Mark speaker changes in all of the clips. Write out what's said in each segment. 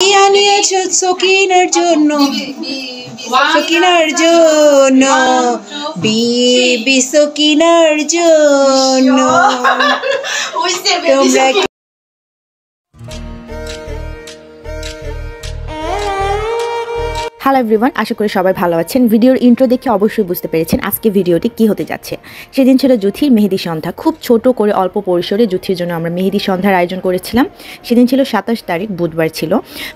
Speaker 1: আনিয়েছো সকিনার জন্য, সকিনার জন্য, বিবি সকিনার জন্য তোমরা।
Speaker 2: হ্যালো এভরিওয়ান, আশা করি সবাই ভালো আছেন। ভিডিওর ইন্ট্রো দেখে অবশ্যই বুঝতে পেরেছেন আজকে ভিডিওটি কি হতে যাচ্ছে। সেদিন ছিল জুথির মেহেদি সন্ধ্যা। খুব ছোট করে অল্প পরিসরে জুথির জন্য আমরা মেহেদি সন্ধ্যার আয়োজন করেছিলাম। সেদিন ছিল 27 তারিখ, বুধবার ছিল।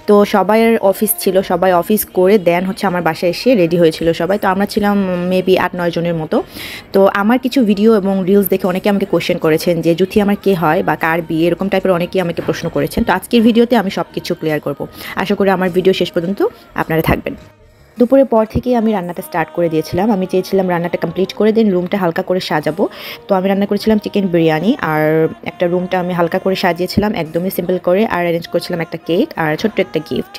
Speaker 2: তো সবাইয়ের অফিস ছিল, সবাই অফিস করে দেন হচ্ছে আমার বাসায় এসে রেডি হয়েছিল সবাই। তো আমরা ছিলাম মেবি 8-9 জনের মতো। তো আমার কিছু ভিডিও এবং রিলস দেখে অনেকে আমাকে কোয়েশ্চেন করেছেন যে জুথি আমার কে হয় বা কার বিয়ে, এরকম টাইপের অনেকেই আমাকে প্রশ্ন করেছেন। তো আজকের ভিডিওতে আমি সব কিছু ক্লিয়ার করব। আশা করি আমার ভিডিও শেষ পর্যন্ত আপনারা থাকবেন। দুপুরের পর থেকেই আমি রান্নাটা স্টার্ট করে দিয়েছিলাম। আমি চেয়েছিলাম রান্নাটা কমপ্লিট করে দেন রুমটা হালকা করে সাজাবো। তো আমি রান্না করেছিলাম চিকেন বিরিয়ানি, আর একটা রুমটা আমি হালকা করে সাজিয়েছিলাম একদমই সিম্পল করে, আর অ্যারেঞ্জ করেছিলাম একটা কেক আর ছোট্ট একটা গিফট।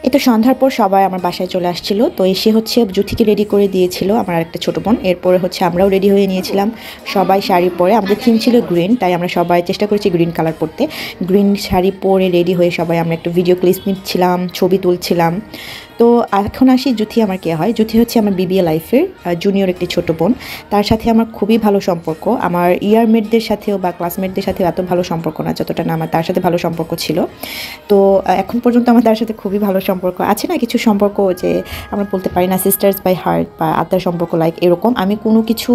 Speaker 2: এটা সন্ধ্যার পর সবাই আমার বাসায় চলে আসছিল। তো এসে হচ্ছে জুথিকে রেডি করে দিয়েছিল আমার আরেকটা ছোটো বোন। এরপরে হচ্ছে আমরাও রেডি হয়ে নিয়েছিলাম, সবাই শাড়ি পরে। আমাদের থিম ছিল গ্রিন, তাই আমরা সবাই চেষ্টা করেছি গ্রিন কালার পরতে। গ্রিন শাড়ি পরে রেডি হয়ে সবাই আমরা একটু ভিডিও ক্লিপ নিচ্ছিলাম, ছবি তুলছিলাম। তো এখন আসি জুথি আমার কে হয়। জুথি হচ্ছে আমার বিবিএ লাইফের জুনিয়র একটি ছোটো বোন। তার সাথে আমার খুবই ভালো সম্পর্ক। আমার ইয়ারমেটদের সাথেও বা ক্লাসমেটদের সাথেও এত ভালো সম্পর্ক না যতটা না আমার তার সাথে ভালো সম্পর্ক ছিল। তো এখন পর্যন্ত আমার তার সাথে খুবই ভালো সম্পর্ক আছে। না কিছু সম্পর্ক যে আমরা বলতে পারি না সিস্টার্স বাই হার্ট বা আত্মার সম্পর্ক, লাইক এরকম। আমি কোনো কিছু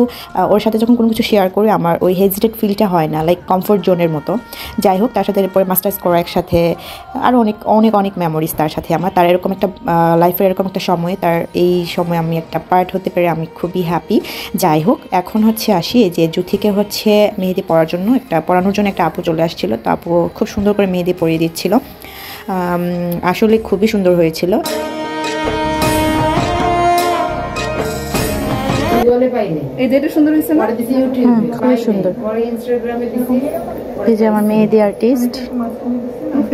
Speaker 2: ওর সাথে যখন কোনো কিছু শেয়ার করি আমার ওই হেজিটেড ফিলটা হয় না, লাইক কমফোর্ট জোনের মতো। যাই হোক, তার সাথে এরপরে মাস্টার্স করা একসাথে, আরও অনেক অনেক অনেক মেমোরিজ তার সাথে আমার। তার এরকম একটা লাইফের এরকম একটা সময়, তার এই সময় আমি একটা পার্ট হতে পেরে আমি খুবই হ্যাপি। যাই হোক, এখন হচ্ছে আসি যে জুথিকে হচ্ছে মেহেদি পরানোর জন্য একটা আপু চলে আসছিল। তো আপু খুব সুন্দর করে মেহেদি পরিয়ে দিচ্ছিল, আসলে খুবই সুন্দর হয়েছিল। খুবই সুন্দর। এই যে আমার মেহেদি আর্টিস্ট,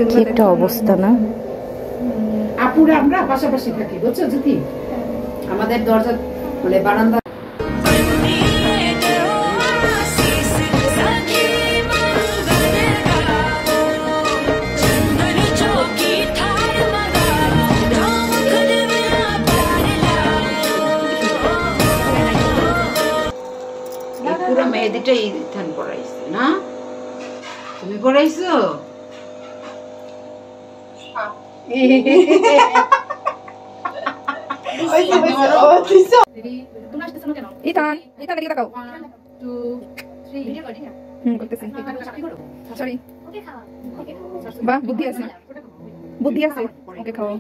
Speaker 2: কি একটা অবস্থা না?
Speaker 1: আপুরা আমরা পাশাপাশি থাকি, বুঝছো জুথি? আমাদের দরজা মানে বারান্দা। পুরো মেহেদিটাই ইথান পড়াইছে না? তুমি পড়াইছো?
Speaker 3: বুদ্ধি আছে, ওকে খাও।